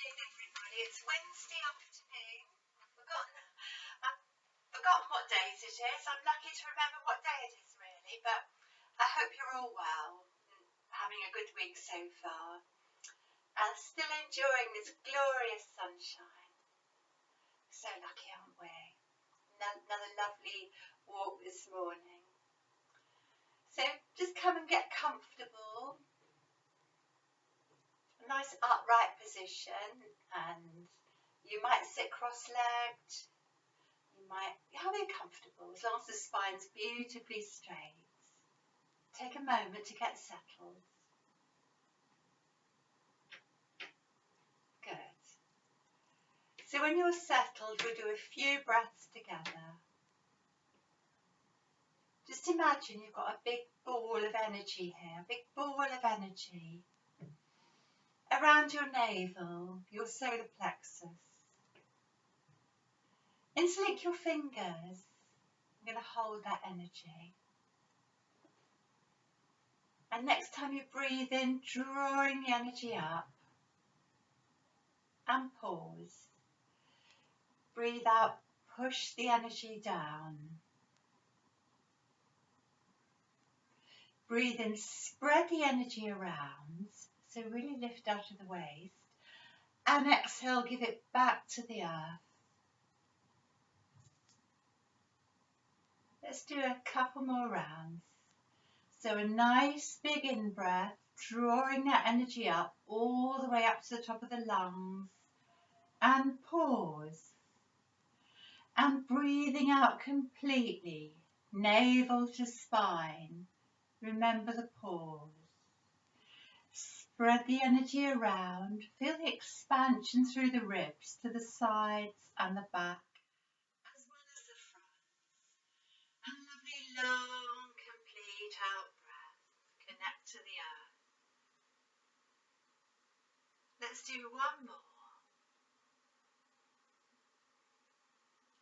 afternoon, everybody. It's Wednesday afternoon. I've forgotten what day it is. I'm lucky to remember what day it is, really. But I hope you're all well and having a good week so far. And still enjoying this glorious sunshine. So lucky, aren't we? Another lovely walk this morning. So just come and get comfortable. A nice upright position, and you might sit cross-legged. You might have it comfortable as long as the spine's beautifully straight. Take a moment to get settled. Good. So when you're settled, we'll do a few breaths together. Just imagine you've got a big ball of energy here, a big ball of energy around your navel, your solar plexus. Interlink your fingers. I'm going to hold that energy. And next time you breathe in, drawing the energy up. And pause. Breathe out, push the energy down. Breathe in, spread the energy around. So really lift out of the waist. And exhale, give it back to the earth. Let's do a couple more rounds. So a nice big in-breath, drawing that energy up all the way up to the top of the lungs. And pause. And breathing out completely, navel to spine. Remember the pause. Spread the energy around. Feel the expansion through the ribs to the sides and the back, as well as the front. And lovely long, complete out breath. Connect to the earth. Let's do one more.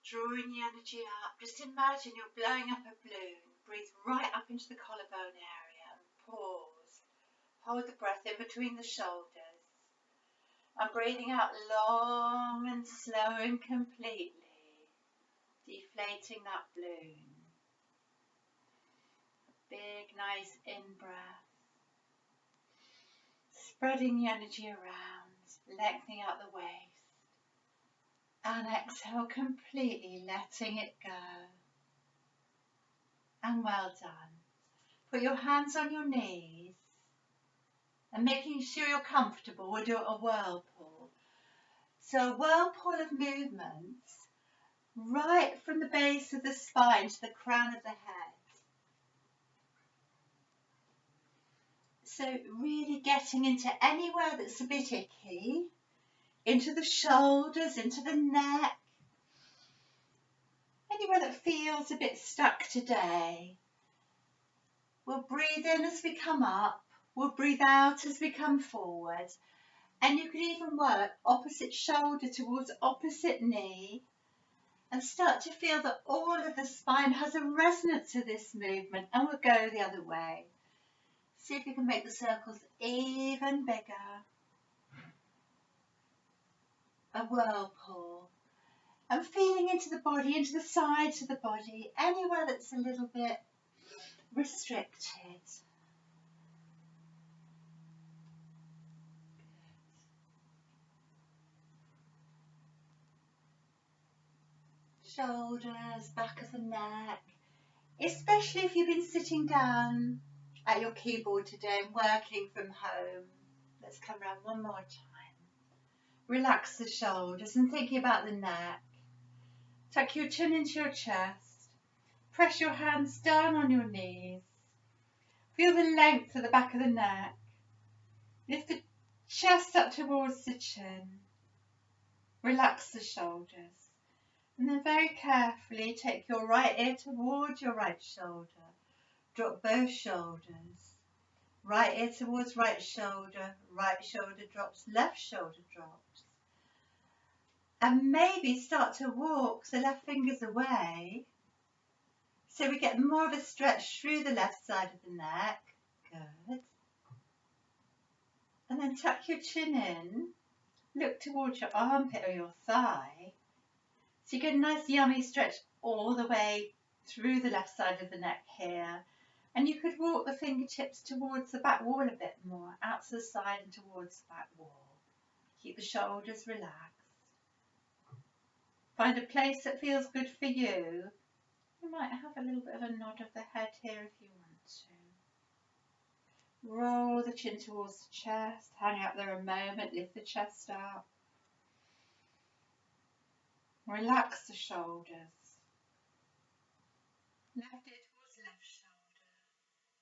Drawing the energy up. Just imagine you're blowing up a balloon. Breathe right up into the collarbone area and pause. Hold the breath in between the shoulders. And breathing out long and slow and completely. Deflating that balloon. Big, nice in-breath. Spreading the energy around, lengthening out the waist. And exhale completely, letting it go. And well done. Put your hands on your knees. And making sure you're comfortable, we'll do a whirlpool. So a whirlpool of movements right from the base of the spine to the crown of the head. So really getting into anywhere that's a bit icky, into the shoulders, into the neck, anywhere that feels a bit stuck today. We'll breathe in as we come up, we'll breathe out as we come forward, and you can even work opposite shoulder towards opposite knee and start to feel that all of the spine has a resonance to this movement, and we'll go the other way. See if you can make the circles even bigger. A whirlpool. And feeling into the body, into the sides of the body, anywhere that's a little bit restricted. Shoulders, back of the neck, especially if you've been sitting down at your keyboard today and working from home. Let's come around one more time. Relax the shoulders and thinking about the neck. Tuck your chin into your chest. Press your hands down on your knees. Feel the length of the back of the neck. Lift the chest up towards the chin. Relax the shoulders. And then very carefully take your right ear towards your right shoulder. Drop both shoulders. Right ear towards right shoulder drops, left shoulder drops. And maybe start to walk the left fingers away. So we get more of a stretch through the left side of the neck. Good. And then tuck your chin in. Look towards your armpit or your thigh. So you get a nice yummy stretch all the way through the left side of the neck here. And you could walk the fingertips towards the back wall a bit more, out to the side and towards the back wall. Keep the shoulders relaxed. Find a place that feels good for you. You might have a little bit of a nod of the head here if you want to. Roll the chin towards the chest, hang out there a moment, lift the chest up. Relax the shoulders. Left ear towards left shoulder.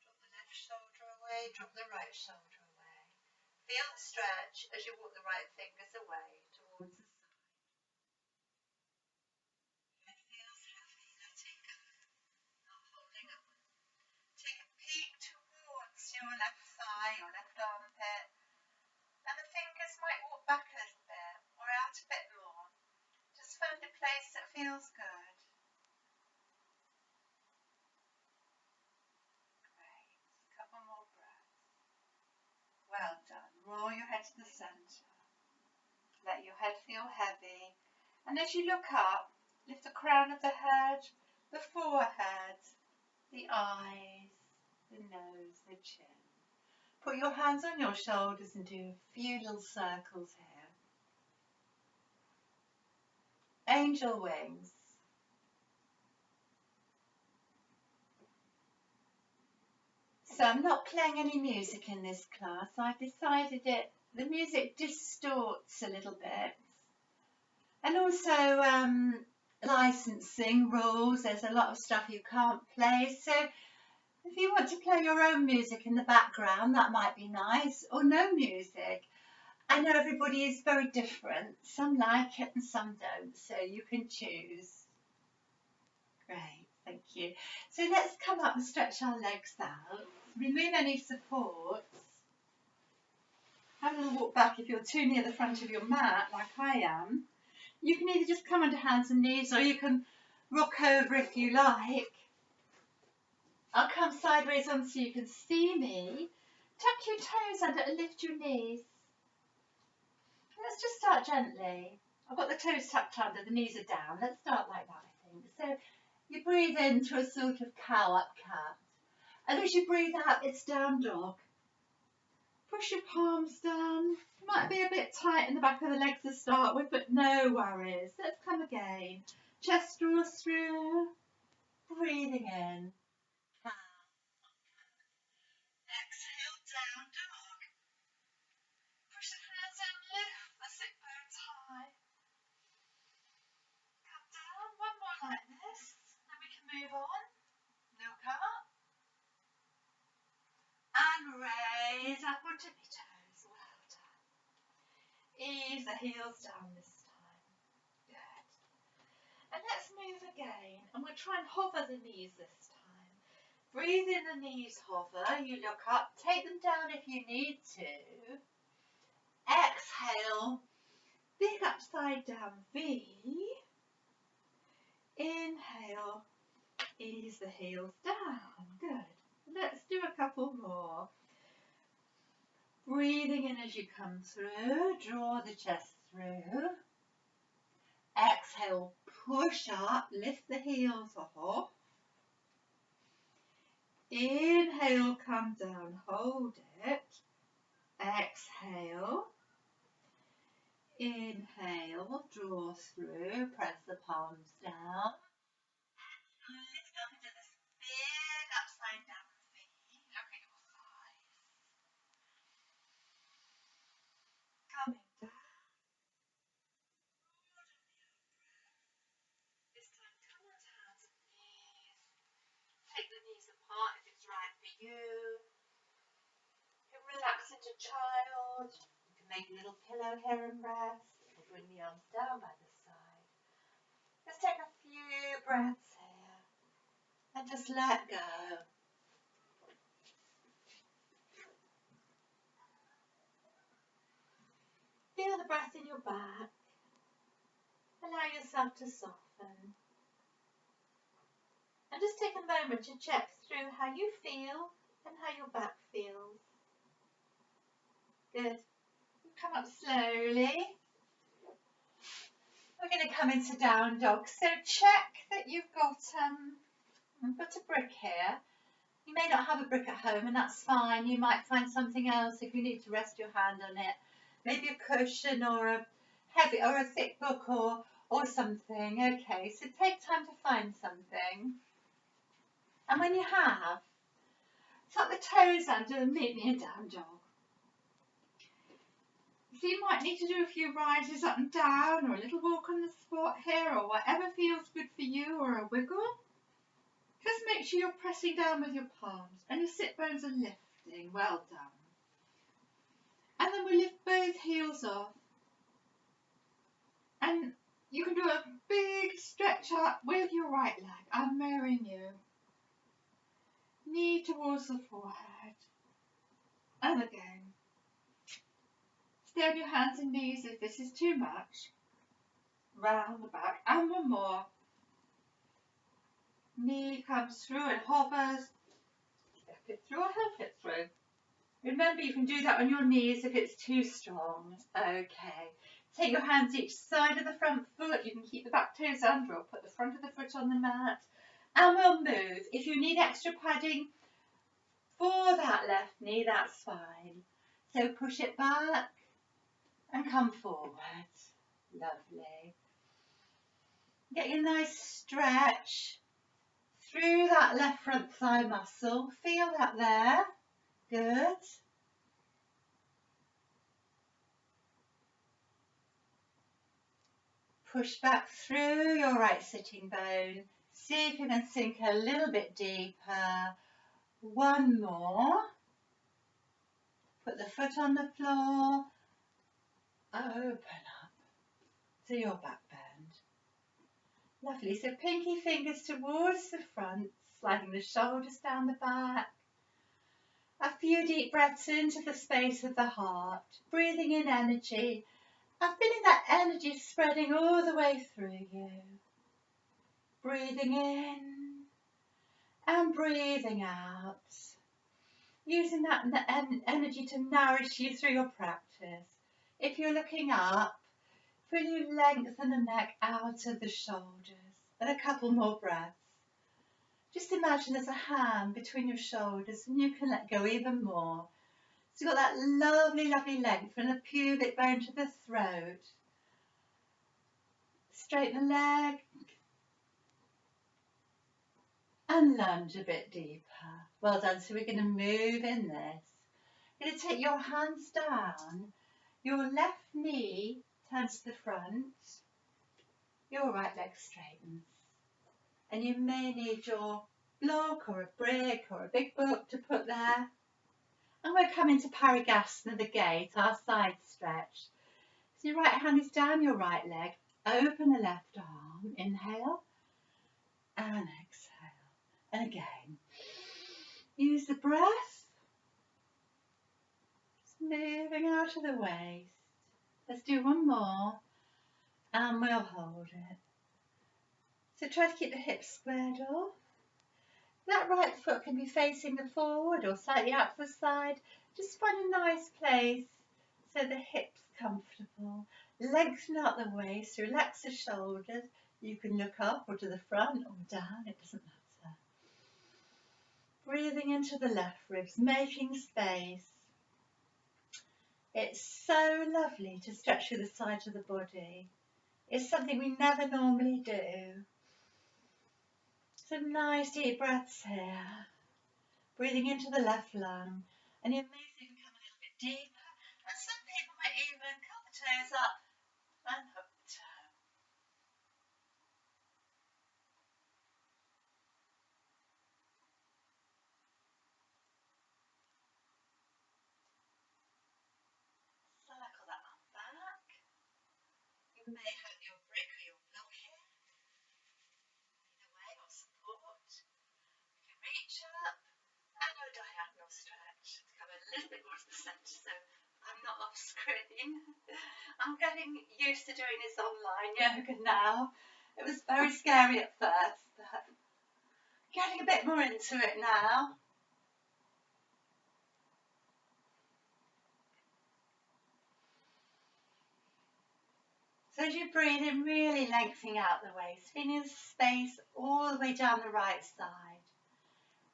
Drop the left shoulder away, drop the right shoulder away. Feel the stretch as you walk the right fingers away towards the side. Head feels heavy, letting go, not holding on. Take a peek towards your left thigh, your left armpit, and the fingers might walk back a little bit or out a bit more. Just find a place that feels good. Great. A couple more breaths. Well done. Roll your head to the centre. Let your head feel heavy. And as you look up, lift the crown of the head, the forehead, the eyes, the nose, the chin. Put your hands on your shoulders and do a few little circles here. Angel wings. So I'm not playing any music in this class. I've decided the music distorts a little bit. And also licensing rules. There's a lot of stuff you can't play. So if you want to play your own music in the background, that might be nice. Or no music. I know everybody is very different. Some like it and some don't. So you can choose. Great, thank you. So let's come up and stretch our legs out. Remove any supports. Have a little walk back if you're too near the front of your mat, like I am. You can either just come onto hands and knees, or you can rock over if you like. I'll come sideways on so you can see me. Tuck your toes under and lift your knees. Let's just start gently. I've got the toes tucked under, the knees are down. Let's start like that, I think. So you breathe into a sort of cow-up cat. And as you breathe out, it's down dog. Push your palms down. Might be a bit tight in the back of the legs to start with, but no worries. Let's come again. Chest draws through. Breathing in. Exhale, down dog. Push the hands and lift the sit bones high. Come down, one more like this. Then we can move on. Look up. And raise up onto my toes. Well done. Ease the heels down this time. Good. And let's move again. And we'll try and hover the knees this time. Breathe in the knees, hover. You look up. Take them down if you need to. Exhale. Big upside down V. Inhale. Ease the heels down. Good. Let's do a couple more. Breathing in as you come through. Draw the chest through. Exhale. Push up. Lift the heels off. Inhale. Come down. Hold it. Exhale. Inhale. Draw through. Press the palms down. Lift up into this big upside down V. Look at your thighs. Coming down. This time come onto hands and knees. Take the knees apart if it's right for you. You can relax into child. You can make a little pillow here and rest. Or bring the arms down by the side. Let's take a few breaths here. And just let go. Feel the breath in your back. Allow yourself to soften. And just take a moment to check through how you feel and how your back feels. Good. Come up slowly. We're going to come into down dog. So check that you've got a brick here. You may not have a brick at home, and that's fine. You might find something else if you need to rest your hand on it. Maybe a cushion or a heavy or a thick book or something. Okay, so take time to find something. And when you have, tuck the toes under and meet me in down dog. So you might need to do a few rises up and down, or a little walk on the spot here, or whatever feels good for you, or a wiggle. Just make sure you're pressing down with your palms and your sit bones are lifting. Well done. And then we lift both heels off. And you can do a big stretch up with your right leg. I'm mirroring you. Knee towards the forehead. And again. Stay on your hands and knees if this is too much. Round the back. And one more. Knee comes through and hovers. Step it through or help it through. Remember, you can do that on your knees if it's too strong. Okay. Take your hands each side of the front foot. You can keep the back toes under or put the front of the foot on the mat. And we'll move. If you need extra padding for that left knee, that's fine. So push it back and come forward. Lovely. Get your nice stretch through that left front thigh muscle. Feel that there. Good. Push back through your right sitting bone. See if you can sink a little bit deeper. One more. Put the foot on the floor. Open up to your back bend. Lovely. So pinky fingers towards the front, sliding the shoulders down the back. A few deep breaths into the space of the heart, breathing in energy and feeling that energy spreading all the way through you. Breathing in and breathing out. Using that energy to nourish you through your practice. If you're looking up, feel you lengthen the neck out of the shoulders. And a couple more breaths. Just imagine there's a hand between your shoulders and you can let go even more. So you've got that lovely, lovely length from the pubic bone to the throat. Straighten the leg. And lunge a bit deeper. Well done. So we're going to move in this. You're going to take your hands down. Your left knee turns to the front. Your right leg straightens. And you may need your block or a brick or a big book to put there. And we're coming to Parigasana, the gate, our side stretch. So your right hand is down your right leg. Open the left arm. Inhale and exhale. And again. Use the breath. Just moving out of the waist. Let's do one more. And we'll hold it. So try to keep the hips squared off. That right foot can be facing the forward or slightly out to the side. Just find a nice place so the hips comfortable. Lengthen out the waist, relax the shoulders. You can look up or to the front or down, it doesn't matter. Breathing into the left ribs, making space. It's so lovely to stretch through the sides of the body. It's something we never normally do. Some nice deep breaths here. Breathing into the left lung. And you may even come a little bit deeper. And some people might even curl the toes up and hook the toe. Circle that arm back. You may have your brick or your block here. Either way, or support. You can reach up and a diagonal stretch to come a little bit more to the centre so I'm not off screen. I'm getting used to doing this online yoga now. It was very scary at first, but getting a bit more into it now. So So as you breathe in, really lengthening out the waist, feeling the space all the way down the right side.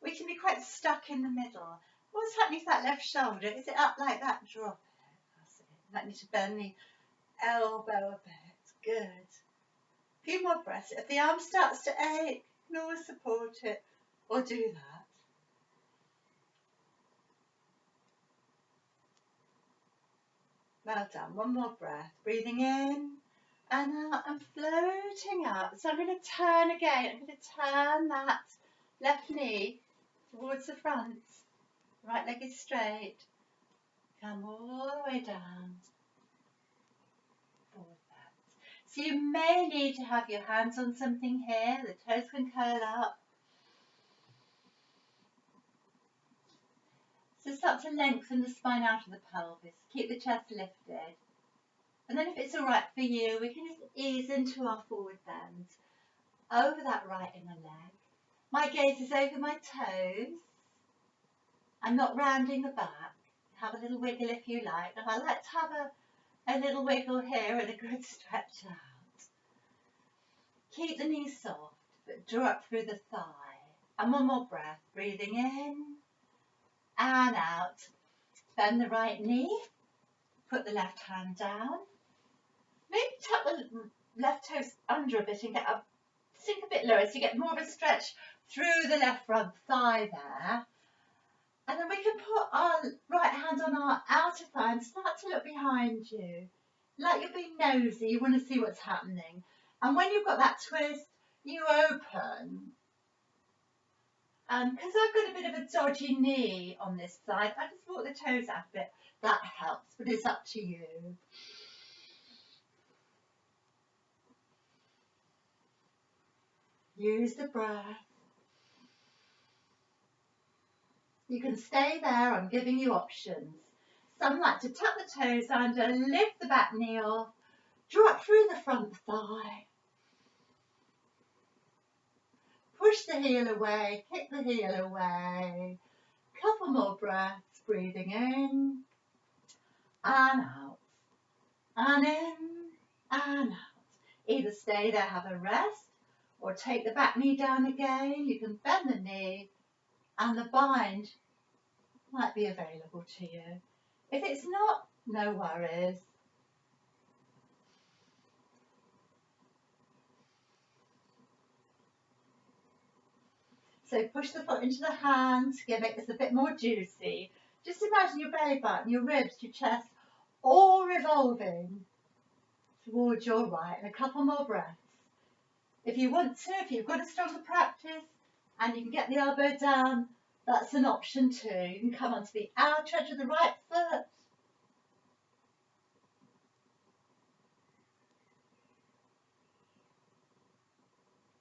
We can be quite stuck in the middle. What's happening to that left shoulder? Is it up like that? Drop it. That's it. Might need to bend the elbow a bit. Good. A few more breaths. If the arm starts to ache, you can always support it or do that. Well done. One more breath. Breathing in and out and floating up. So I'm going to turn again. I'm going to turn that left knee towards the front. Right leg is straight. Come all the way down. Forward bend. So you may need to have your hands on something here. The toes can curl up. So start to lengthen the spine out of the pelvis. Keep the chest lifted. And then if it's all right for you, we can just ease into our forward bend. Over that right inner leg. My gaze is over my toes. I'm not rounding the back. Have a little wiggle if you like. And I like to have a little wiggle here and a good stretch out. Keep the knees soft, but draw up through the thigh. And one more breath. Breathing in and out. Bend the right knee. Put the left hand down. Maybe tuck the left toes under a bit and get up, sink a bit lower so you get more of a stretch through the left front thigh there. And then we can put our right hand on our outer thigh and start to look behind you. Like you're being nosy, you want to see what's happening. And when you've got that twist, you open. Because I've got a bit of a dodgy knee on this side, I just walk the toes out a bit. That helps, but it's up to you. Use the breath. You can stay there, I'm giving you options. Some like to tuck the toes under, lift the back knee off, draw up through the front thigh. Push the heel away, kick the heel away. Couple more breaths, breathing in and out. And in and out. Either stay there, have a rest, or take the back knee down again. You can bend the knee and the bind might be available to you. If it's not, no worries. So push the foot into the hand to make this a bit more juicy. Just imagine your belly button, your ribs, your chest, all revolving towards your right. And a couple more breaths. If you want to, if you've got a stronger practice and you can get the elbow down, that's an option too. You can come onto the outer edge of the right foot.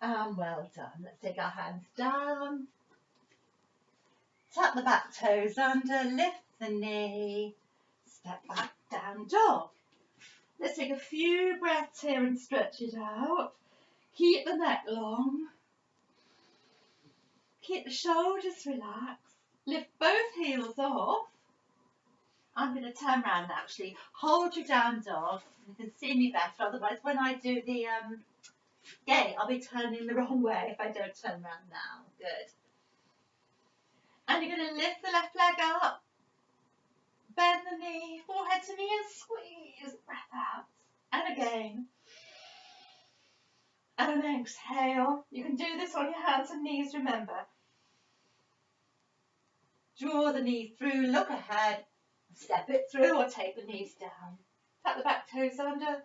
And well done. Let's take our hands down. Tuck the back toes under, lift the knee, step back, down dog. Let's take a few breaths here and stretch it out. Keep the neck long. Keep the shoulders relaxed. Lift both heels off. I'm going to turn around actually. Hold your down dog. You can see me better. Otherwise, when I do the gate, I'll be turning the wrong way if I don't turn around now. Good. And you're going to lift the left leg up. Bend the knee, forehead to knee, and squeeze. Breath out. And again. And an exhale. You can do this on your hands and knees, remember. Draw the knee through, look ahead, step it through or take the knees down. Tuck the back toes under,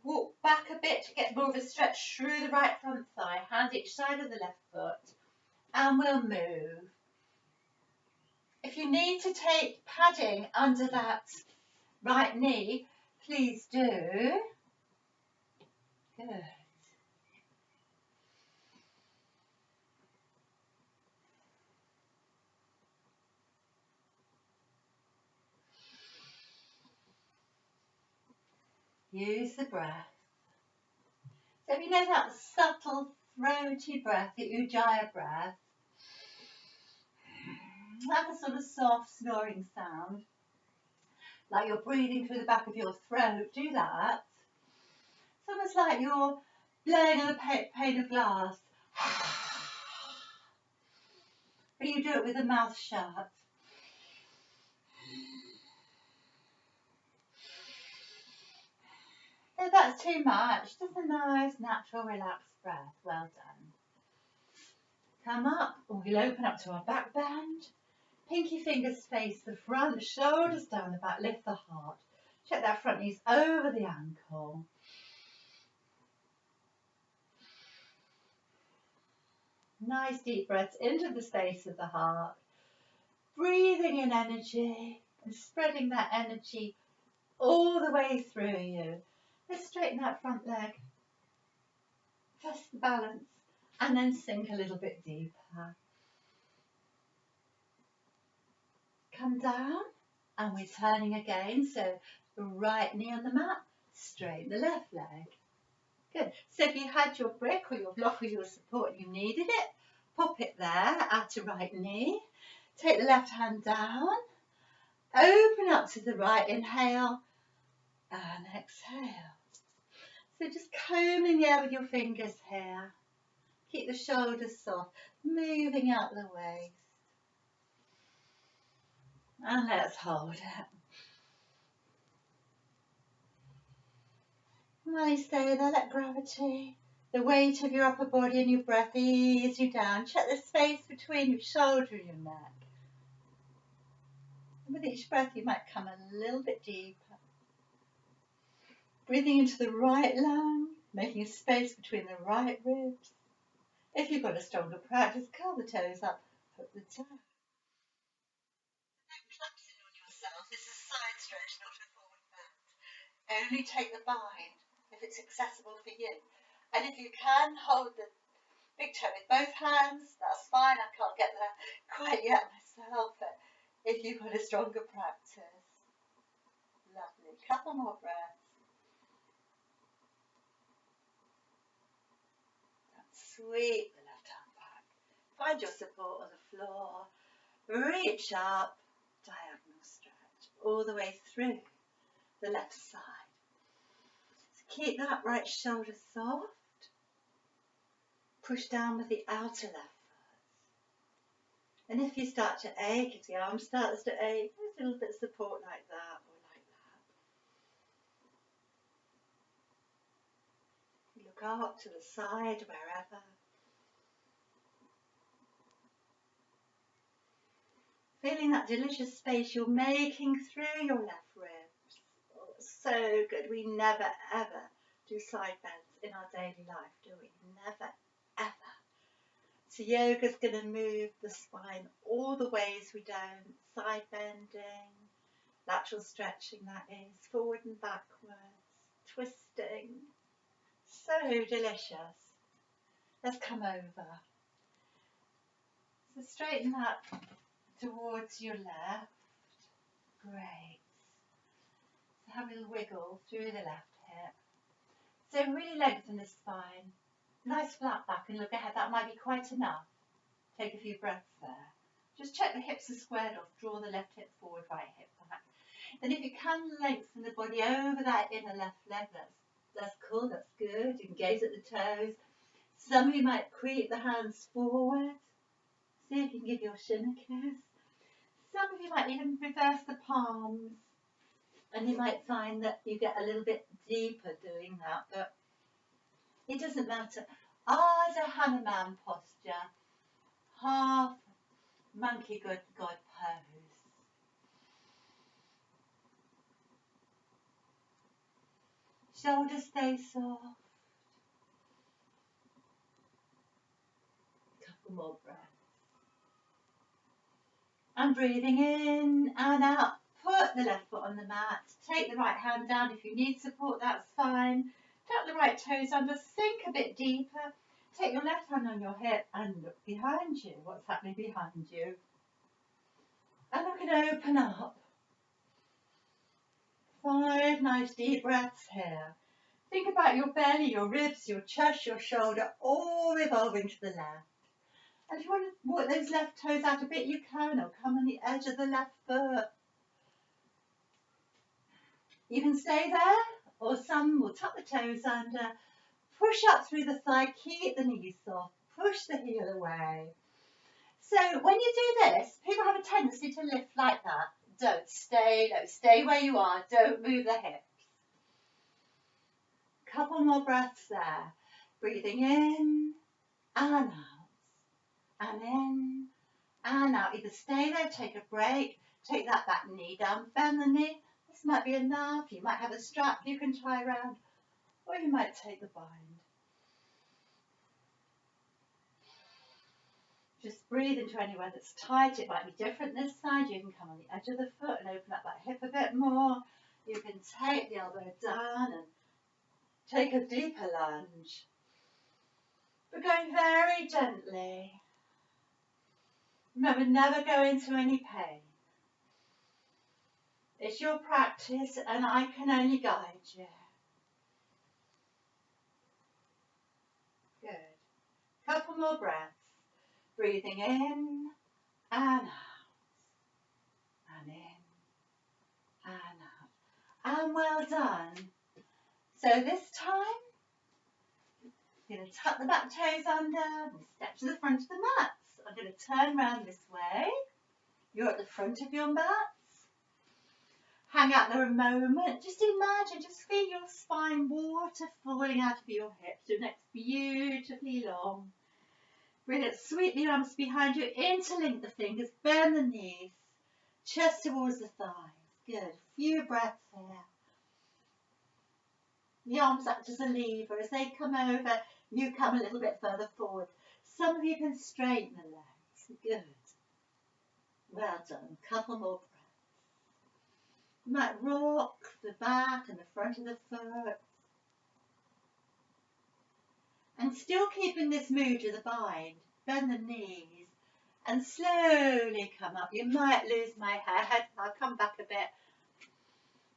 walk back a bit to get more of a stretch through the right front thigh, hand each side of the left foot, and we'll move. If you need to take padding under that right knee, please do. Good. Use the breath. So if you know that subtle throaty breath, the Ujjayi breath, like a sort of soft snoring sound, like you're breathing through the back of your throat, do that. It's almost like you're blowing on a pane of glass. But you do it with the mouth shut. If that's too much, just a nice, natural, relaxed breath. Well done. Come up, and we'll open up to our back bend. Pinky fingers face the front, shoulders down the back, lift the heart. Check that front knees over the ankle. Nice deep breaths into the space of the heart. Breathing in energy and spreading that energy all the way through you. Let's straighten that front leg. Test the balance and then sink a little bit deeper. Come down and we're turning again. So the right knee on the mat, straighten the left leg. Good. So if you had your brick or your block or your support and you needed it, pop it there at your right knee. Take the left hand down. Open up to the right. Inhale and exhale. So just combing the air with your fingers here. Keep the shoulders soft. Moving out the waist. And let's hold it. While you stay there, let gravity, the weight of your upper body and your breath ease you down. Check the space between your shoulder and your neck. And with each breath, you might come a little bit deeper. Breathing into the right lung, making a space between the right ribs. If you've got a stronger practice, curl the toes up, hook the toe. Don't collapse in on yourself. This is a side stretch, not a forward bend. Only take the bind if it's accessible for you. And if you can, hold the big toe with both hands, that's fine. I can't get there quite yet myself, but if you've got a stronger practice. Lovely. Couple more breaths. Sweep the left arm back. Find your support on the floor. Reach up, diagonal stretch, all the way through the left side. So keep that right shoulder soft. Push down with the outer left foot. And if you start to ache, if the arm starts to ache, there's a little bit of support like that or like that. Look up to the side, wherever. Feeling that delicious space you're making through your left ribs. Oh, so good. We never ever do side bends in our daily life, do we? Never ever. So yoga's going to move the spine all the ways we don't. Side bending, lateral stretching that is, forward and backwards, twisting. So delicious. Let's come over. So straighten that towards your left. Great. So have a little wiggle through the left hip. So really lengthen the spine. Nice flat back and look ahead. That might be quite enough. Take a few breaths there. Just check the hips are squared off. Draw the left hip forward, right hip back. Then if you can lengthen the body over that inner left leg, that's cool, that's good. You can gaze at the toes. Some of you might creep the hands forward. See if you can give your shin a kiss. Some of you might even reverse the palms. And you might find that you get a little bit deeper doing that, but it doesn't matter. Ardha Hanuman posture. Half monkey good God pose. Shoulders stay soft. Couple more breaths. And breathing in and out. Put the left foot on the mat. Take the right hand down. If you need support, that's fine. Tuck the right toes under. Sink a bit deeper. Take your left hand on your hip and look behind you. What's happening behind you? And look and open up. 5 nice deep breaths here. Think about your belly, your ribs, your chest, your shoulder, all revolving to the left. And if you want to walk those left toes out a bit, you can, or come on the edge of the left foot. You can stay there, Or some will tuck the toes under, push up through the thigh, keep the knees soft, push the heel away. So when you do this, people have a tendency to lift like that. Don't stay where you are, don't move the hips. Couple more breaths there. Breathing in and out, and in and out. Either stay there, take a break, take that back knee down, bend the knee. This might be enough. You might have a strap you can tie around, or you might take the bind. Just breathe into anywhere that's tight. It might be different this side. You can come on the edge of the foot and open up that hip a bit more. You can take the elbow down and take a deeper lunge. But going very gently. Remember, never go into any pain. It's your practice and I can only guide you. Good. Couple more breaths. Breathing in and out. And in and out. And well done. So this time, you're going to tuck the back toes under and step to the front of the mats. I'm going to turn around this way. You're at the front of your mats. Hang out there a moment. Just imagine, just feel your spine, water falling out of your hips. Your neck's beautifully long. Bring it, sweep the arms behind you, interlink the fingers, bend the knees, chest towards the thighs. Good. A few breaths here. The arms act as a lever. As they come over, you come a little bit further forward. Some of you can straighten the legs. Good. Well done. Couple more breaths. You might rock the back and the front of the foot. And still keeping this mood of the bind. Bend the knees and slowly come up. You might lose my head. I'll come back a bit.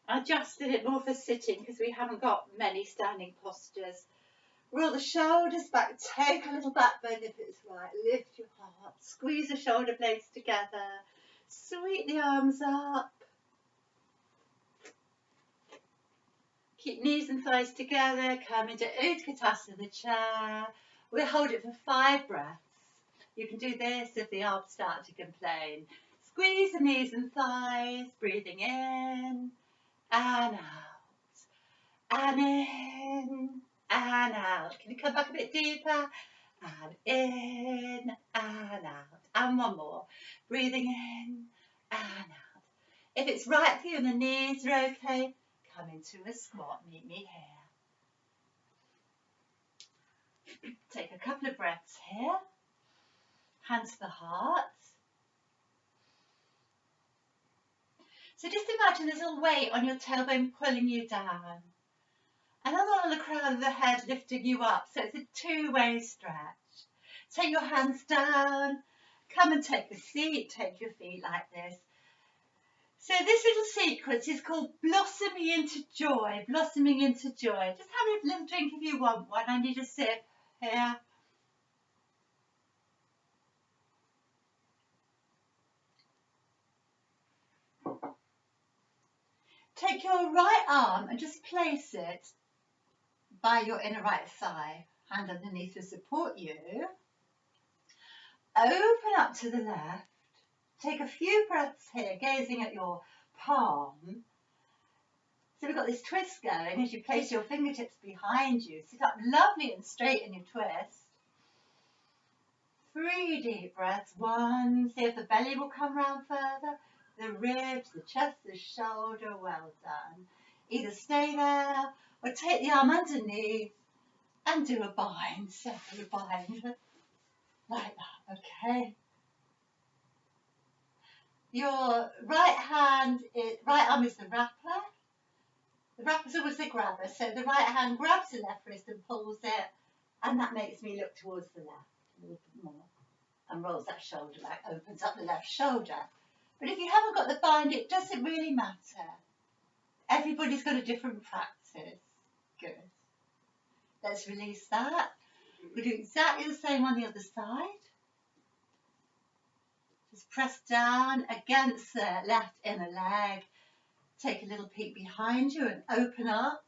I adjusted it more for sitting because we haven't got many standing postures. Roll the shoulders back, take a little back bend if it's right, lift your heart, squeeze the shoulder blades together, sweep the arms up, keep knees and thighs together, come into Utkatasana, the chair. We'll hold it for 5 breaths. You can do this if the arms start to complain. Squeeze the knees and thighs, breathing in and out, and in and out. Can you come back a bit deeper? And in and out. And one more. Breathing in and out. If it's right for you and the knees are okay, come into a squat. Meet me here. Take a couple of breaths here. Hands to the heart. So just imagine there's a little weight on your tailbone pulling you down. Another on the crown of the head lifting you up. So it's a two-way stretch. Take your hands down. Come and take a seat. Take your feet like this. So this little sequence is called blossoming into joy. Blossoming into joy. Just have a little drink if you want one. I need a sip here. Take your right arm and just place it by your inner right thigh. Hand underneath to support you. Open up to the left. Take a few breaths here, gazing at your palm. So we've got this twist going as you place your fingertips behind you. Sit up lovely and straight in your twist. 3 deep breaths. 1. See if the belly will come round further. The ribs, the chest, the shoulder. Well done. Either stay there or take the arm underneath and do a bind. Circle a bind. Like that, okay? Your right arm is the wrapper. The wrapper's always the grabber. So the right hand grabs the left wrist and pulls it. And that makes me look towards the left a little bit more. And rolls that shoulder back, opens up the left shoulder. But if you haven't got the bind, it doesn't really matter. Everybody's got a different practice. Good. Let's release that. We'll do exactly the same on the other side. Just press down against the left inner leg. Take a little peek behind you and open up.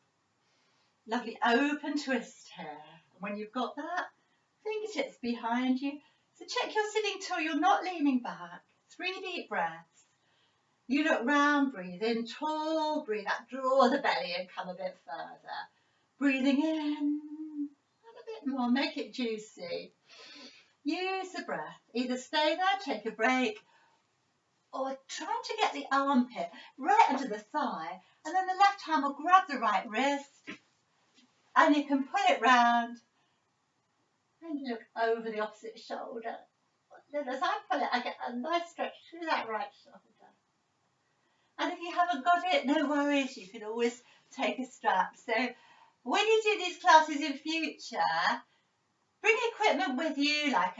Lovely open twist here. And when you've got that, fingertips behind you. So check you're sitting tall, you're not leaning back. 3 deep breaths. You look round, breathe in tall, breathe out, draw the belly and come a bit further. Breathing in, and a bit more, make it juicy. Use the breath. Either stay there, take a break, or try to get the armpit right under the thigh, and then the left hand will grab the right wrist, and you can pull it round and look over the opposite shoulder. Then as I pull it, I get a nice stretch through that right shoulder. And if you haven't got it, no worries, you can always take a strap. So when you do these classes in future, bring equipment with you, like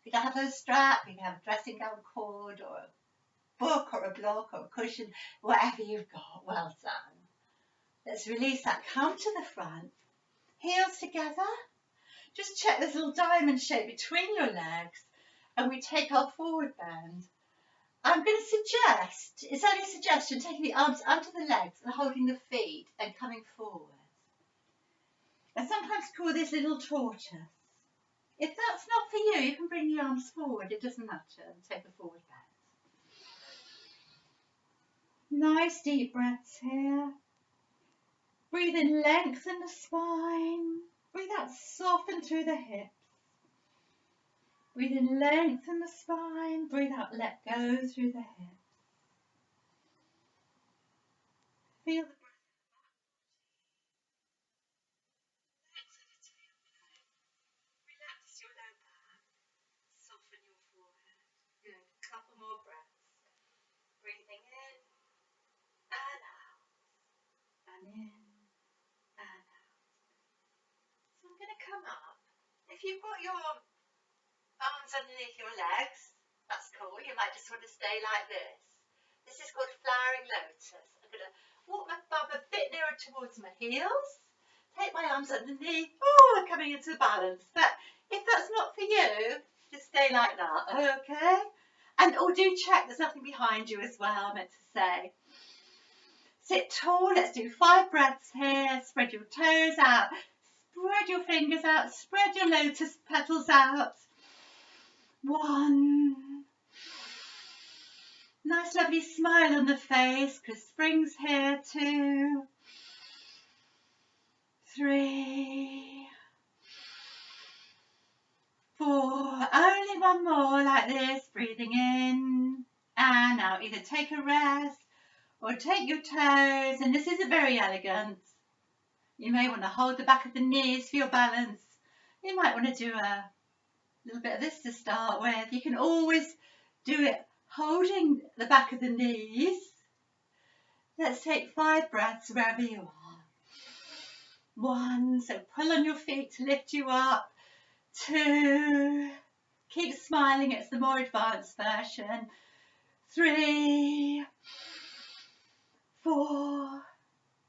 you can have a strap, you can have a dressing gown cord, or a book, or a block, or a cushion, whatever you've got. Well done. Let's release that. Come to the front. Heels together. Just check this little diamond shape between your legs, and we take our forward bend. I'm going to suggest, it's only a suggestion, taking the arms under the legs and holding the feet and coming forward. I sometimes call this little tortoise. If that's not for you, you can bring the arms forward, it doesn't matter, and take a forward bend. Nice deep breaths here. Breathe in, lengthen the spine. Breathe out, soften through the hips. Breathe in, lengthen the spine. Breathe out, let go through the hips. Feel the breath. Lengthen the tailbone. Relax your low back. Soften your forehead. Good. Couple more breaths. Breathing in and out. And in and out. So I'm going to come up. If you've got your arms underneath your legs, that's cool. You might just want to stay like this. This is called flowering lotus. I'm going to walk my bum a bit nearer towards my heels. Take my arms underneath. Oh, I'm coming into balance. But if that's not for you, just stay like that, okay? And do check there's nothing behind you as well, I meant to say. Sit tall. Let's do 5 breaths here. Spread your toes out. Spread your fingers out. Spread your lotus petals out. 1. Nice lovely smile on the face, because spring's here. 2. 3. 4. Only 1 more like this. Breathing in and out. Either take a rest or take your toes, and this isn't very elegant. You may want to hold the back of the knees for your balance. You might want to do a little bit of this to start with. You can always do it holding the back of the knees. Let's take 5 breaths wherever you are. 1, so pull on your feet to lift you up. 2, keep smiling, it's the more advanced version. 3, 4,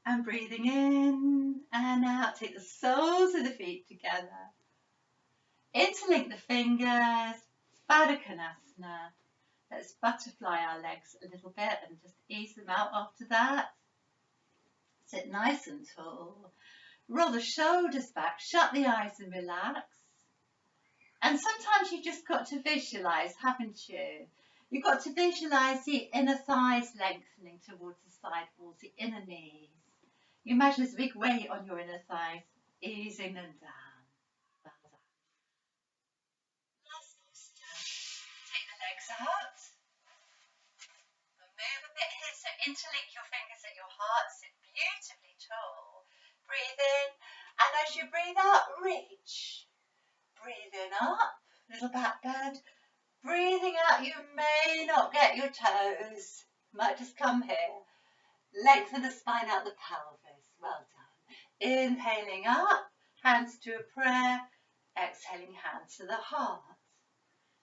and breathing in and out. Take the soles of the feet together. Interlink the fingers. Baddha Konasana. Let's butterfly our legs a little bit and just ease them out after that. Sit nice and tall. Roll the shoulders back. Shut the eyes and relax. And sometimes you've just got to visualise, haven't you? You've got to visualise the inner thighs lengthening towards the side walls, the inner knees. You imagine there's a big weight on your inner thighs, easing them down. Well done. Last posture. Take the legs out. And move a bit here, so interlink your fingers at your heart. Sit beautifully tall. Breathe in, and as you breathe out, reach. Breathing up, little back bend. Breathing out, you may not get your toes. Might just come here. Lengthen the spine out the pelvis. Well done. Inhaling up, hands to a prayer. Exhaling, hands to the heart.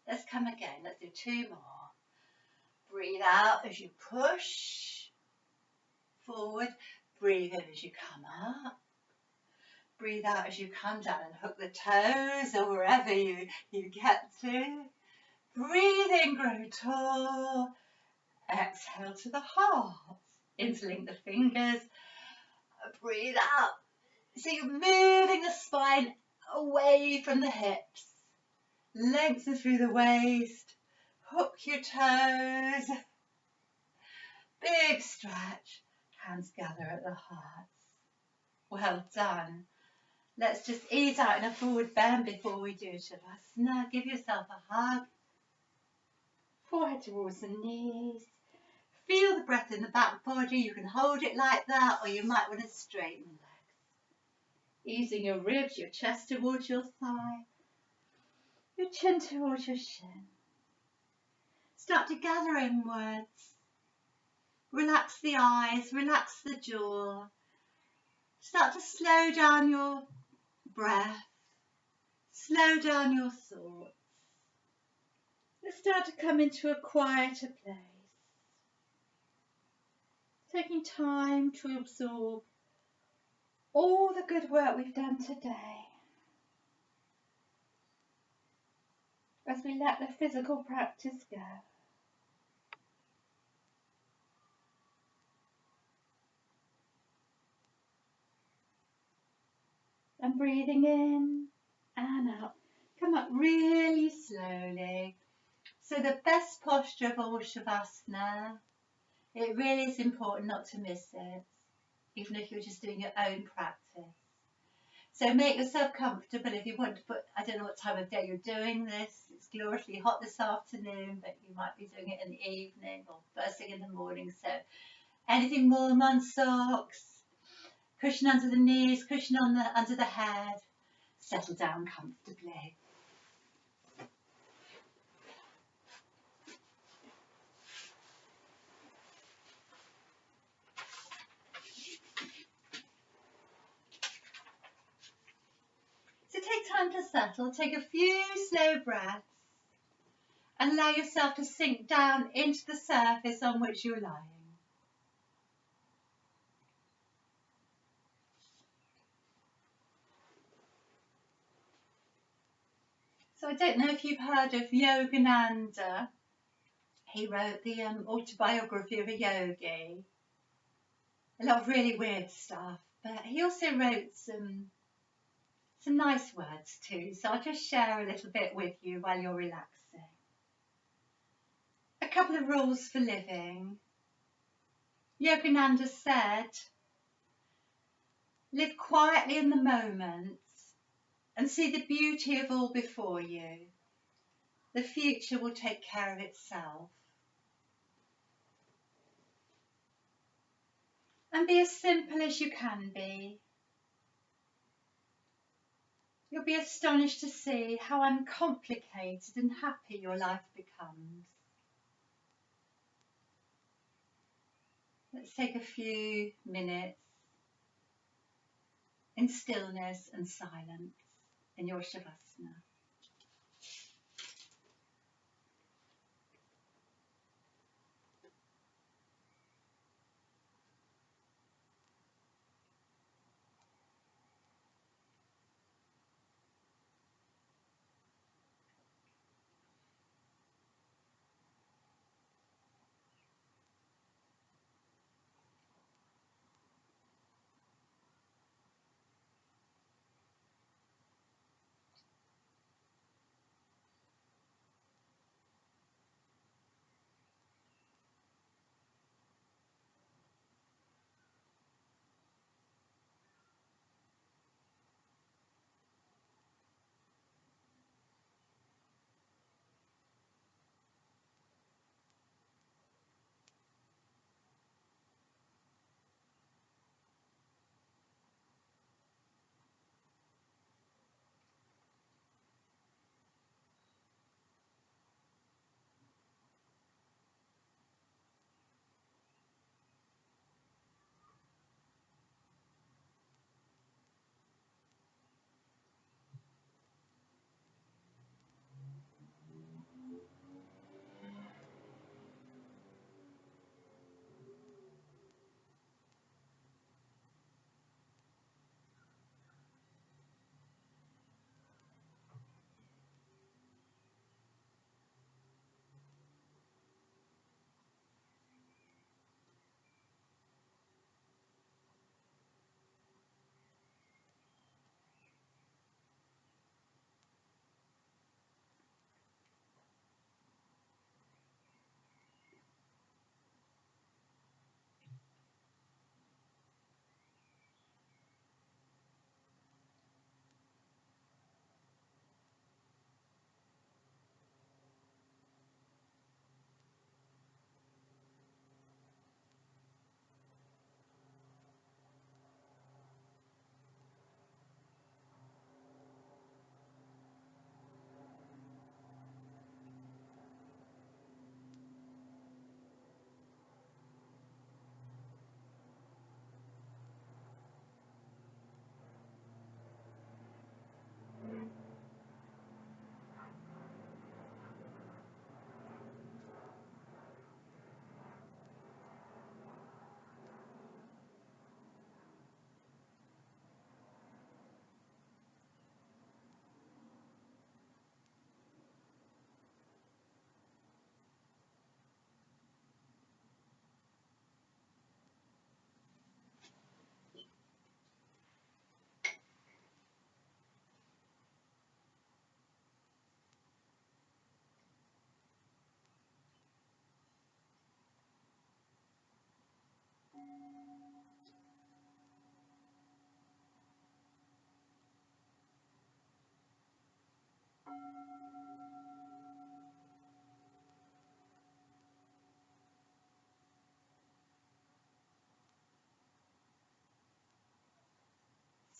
Let's come again. Let's do 2 more. Breathe out as you push forward. Breathe in as you come up. Breathe out as you come down and hook the toes or wherever you get to. Breathe in, grow tall. Exhale to the heart. Interlink the fingers. Breathe out. So you're moving the spine away from the hips. Lengthen through the waist. Hook your toes. Big stretch. Hands gather at the heart. Well done. Let's just ease out in a forward bend before we do Shavasana. Give yourself a hug. Forehead towards the knees. Feel the breath in the back body. You can hold it like that, or you might want to straighten the legs. Easing your ribs, your chest towards your thigh, your chin towards your shin. Start to gather inwards. Relax the eyes, relax the jaw. Start to slow down your breath. Slow down your thoughts. Let's start to come into a quieter place. Taking time to absorb all the good work we've done today. As we let the physical practice go. And breathing in and out. Come up really slowly. So the best posture of all Shavasana, it really is important not to miss it, even if you're just doing your own practice. So make yourself comfortable. If you want to put, I don't know what time of day you're doing this, it's gloriously hot this afternoon, but you might be doing it in the evening or first thing in the morning. So anything warm on socks, cushion under the knees, cushion under the head, settle down comfortably. So take time to settle, take a few slow breaths and allow yourself to sink down into the surface on which you're lying. So I don't know if you've heard of Yogananda. He wrote the autobiography of a yogi. A lot of really weird stuff, but he also wrote some nice words too. So I'll just share a little bit with you while you're relaxing. A couple of rules for living. Yogananda said, live quietly in the moment and see the beauty of all before you. The future will take care of itself. And be as simple as you can be. You'll be astonished to see how uncomplicated and happy your life becomes. Let's take a few minutes in stillness and silence in your Shavasana.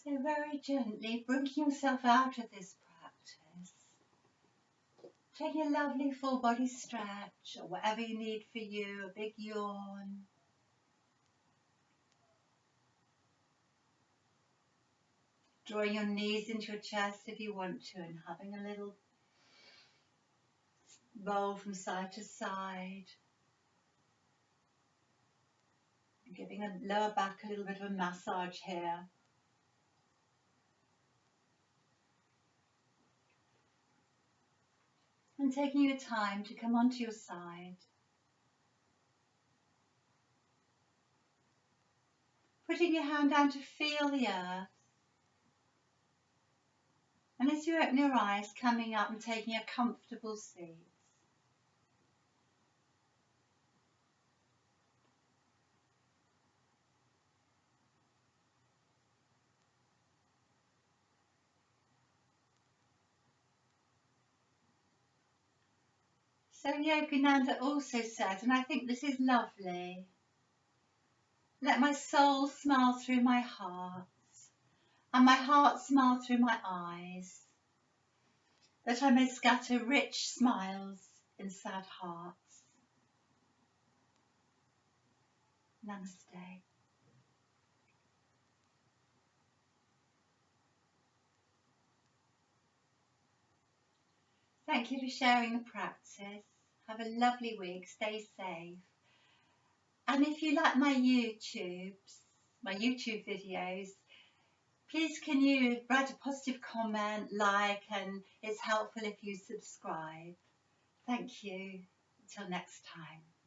So very gently bringing yourself out of this practice. Take a lovely full body stretch or whatever you need for you, a big yawn. Drawing your knees into your chest if you want to and having a little roll from side to side. Giving a lower back a little bit of a massage here. And taking your time to come onto your side. Putting your hand down to feel the earth. And as you open your eyes, coming up and taking a comfortable seat. So Yogananda also said, and I think this is lovely, let my soul smile through my heart, and my heart smile through my eyes, that I may scatter rich smiles in sad hearts. Namaste. Thank you for sharing the practice. Have a lovely week. Stay safe. And if you like my YouTube videos, please can you write a positive comment, like, and it's helpful if you subscribe. Thank you. Until next time.